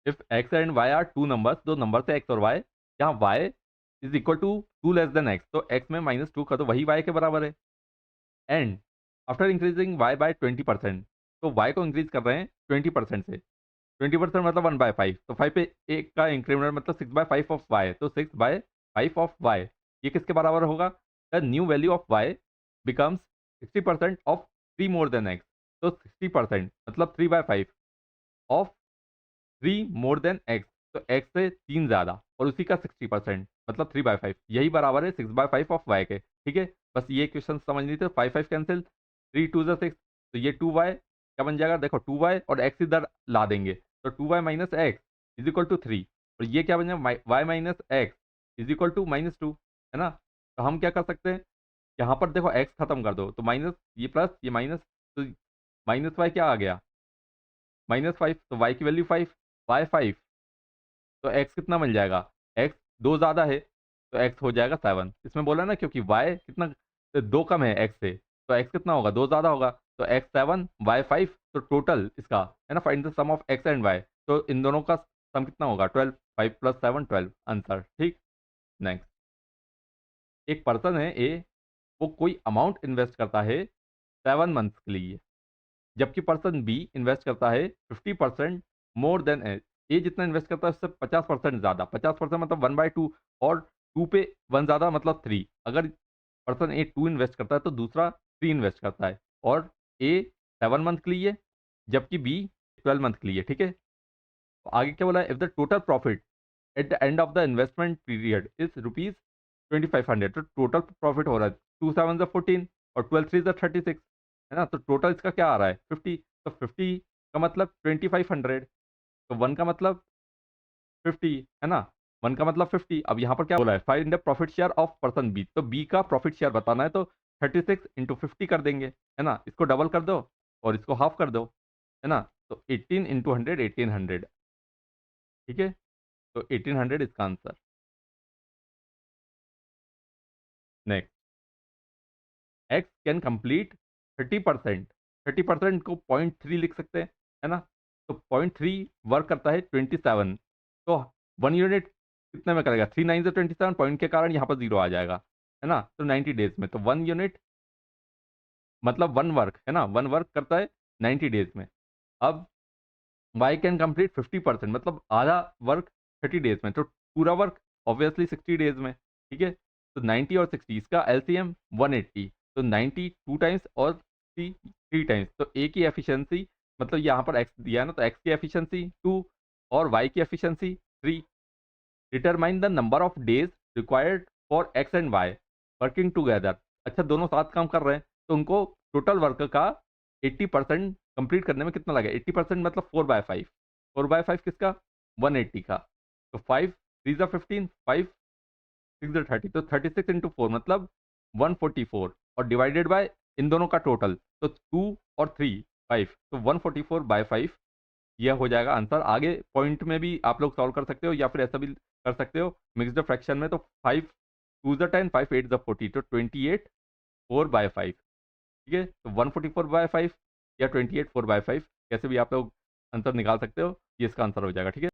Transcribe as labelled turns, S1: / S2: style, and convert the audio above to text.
S1: If x and y are two numbers, दो number है x और वाई, यहाँ y is equal to two less than x, तो x में -2 कर दो, वही वाई के बराबर है। And after increasing y by 20%, तो वाई को इंक्रीज कर रहे हैं 20% से, 20% मतलब 1/5, तो 5 पे एक का इंक्रीमेंट मतलब 6/5 ऑफ वाई, तो 6/5 ऑफ वाई ये किसके बराबर होगा? The new value of y becomes 60% of 3 more than x, तो 60% मतलब 3/5 ऑफ 3 मोर देन एक्स, तो एक्स से 3 ज़्यादा और उसी का 60% मतलब 3/5, यही बराबर है 6/5 ऑफ वाई के। ठीक है, बस ये क्वेश्चन समझ लीजिए। 5 5 कैंसिल, 3 2 6, तो ये 2y क्या बन जाएगा? देखो 2y और x इधर ला देंगे, तो 2y minus x is equal to 3, और ये क्या बन जाएगा? y minus x is equal to -2, है ना? तो हम क्या कर सकते हैं, यहाँ पर देखो x खत्म कर दो, तो माइनस ये प्लस ये माइनस, तो माइनस वाई क्या आ गया? -5, तो y की वैल्यू 5, y 5, तो x कितना मिल जाएगा? x 2 ज़्यादा है, तो x हो जाएगा 7। इसमें बोला ना, क्योंकि y कितना 2 कम है x से, तो x कितना होगा? 2 ज़्यादा होगा, तो x 7 y 5, तो टोटल इसका है ना, find the sum of x and y, तो इन दोनों का सम कितना होगा? 12, 5 प्लस 7 12 आंसर। ठीक, नेक्स्ट। एक पर्सन है ए, वो कोई अमाउंट इन्वेस्ट करता है 7 मंथ्स के लिए, जबकि पर्सन बी इन्वेस्ट करता है 50% मोर देन ए जितना इन्वेस्ट करता है उससे 50% ज़्यादा, 50% मतलब 1/2, और 2 पे 1 ज़्यादा मतलब 3। अगर पर्सन ए 2 इन्वेस्ट करता है तो दूसरा 3 इन्वेस्ट करता है, और ए 7 मंथ के लिए जबकि बी 12 मंथ के लिए। ठीक है, तो आगे क्या बोला है? If the total profit at the end of the investment period is ₹2500, तो टोटल प्रॉफिट हो रहा है 2 7 14 और 12 3 36, है ना? तो टोटल इसका क्या आ रहा है? 50, तो 50 का मतलब 2500, तो 1 का मतलब 50, है ना? 1 का मतलब 50। अब यहाँ पर क्या बोला है? Find the profit share of person B, तो बी का प्रॉफिट शेयर बताना है, तो 36 इंटू 50 कर देंगे, है ना? इसको डबल कर दो और इसको हाफ कर दो, है ना? तो 18 इंटू 100 1800। ठीक है, तो 1800 इसका answer. Next, x can complete 30%, 30% को 0.3 लिख सकते हैं, है ना? तो 0.3 वर्क करता है 27, तो 1 यूनिट कितने में करेगा? 3 9 से 27, पॉइंट के कारण यहाँ पर जीरो आ जाएगा, है ना? तो 90 डेज में, तो 1 यूनिट मतलब 1 वर्क, है ना? 1 वर्क करता है 90 डेज में। अब वाई कैन कंप्लीट 50%, मतलब आधा वर्क 30 डेज में, तो पूरा वर्क ऑब्वियसली 60 डेज में। ठीक है, तो 90 और 60 इसका एलसीएम 180, तो 90 टू टाइम्स और 60 3 टाइम्स, तो ए की एफिशिएंसी मतलब यहाँ पर एक्स दिया है ना, तो एक्स की एफिशिएंसी 2 और वाई की efficiency 3। Determine the number of days required for x and y working together. अच्छा, दोनों साथ काम कर रहे हैं, तो उनको टोटल वर्क का 80% कंप्लीट करने में कितना लगेगा? 80% मतलब 4/5, 4/5 किसका? 180 का, तो 5 3 ज़ा 15, 5 6 ज़ा 30, तो 36 इंटू 4 मतलब 144, और डिवाइडेड बाय इन दोनों का टोटल, तो 2 और 3 5, तो 144/5 यह हो जाएगा आंसर। आगे पॉइंट में भी आप लोग सॉल्व कर सकते हो, या फिर ऐसा भी कर सकते हो मिक्सड फ्रैक्शन में, तो 5 2 ज़ा 10, 5 8 ज़ा 40, तो 28 4/5। ठीक है, तो 144/5 या 28 4/5, कैसे भी आप लोग आंसर निकाल सकते हो, ये इसका आंसर हो जाएगा। ठीक है।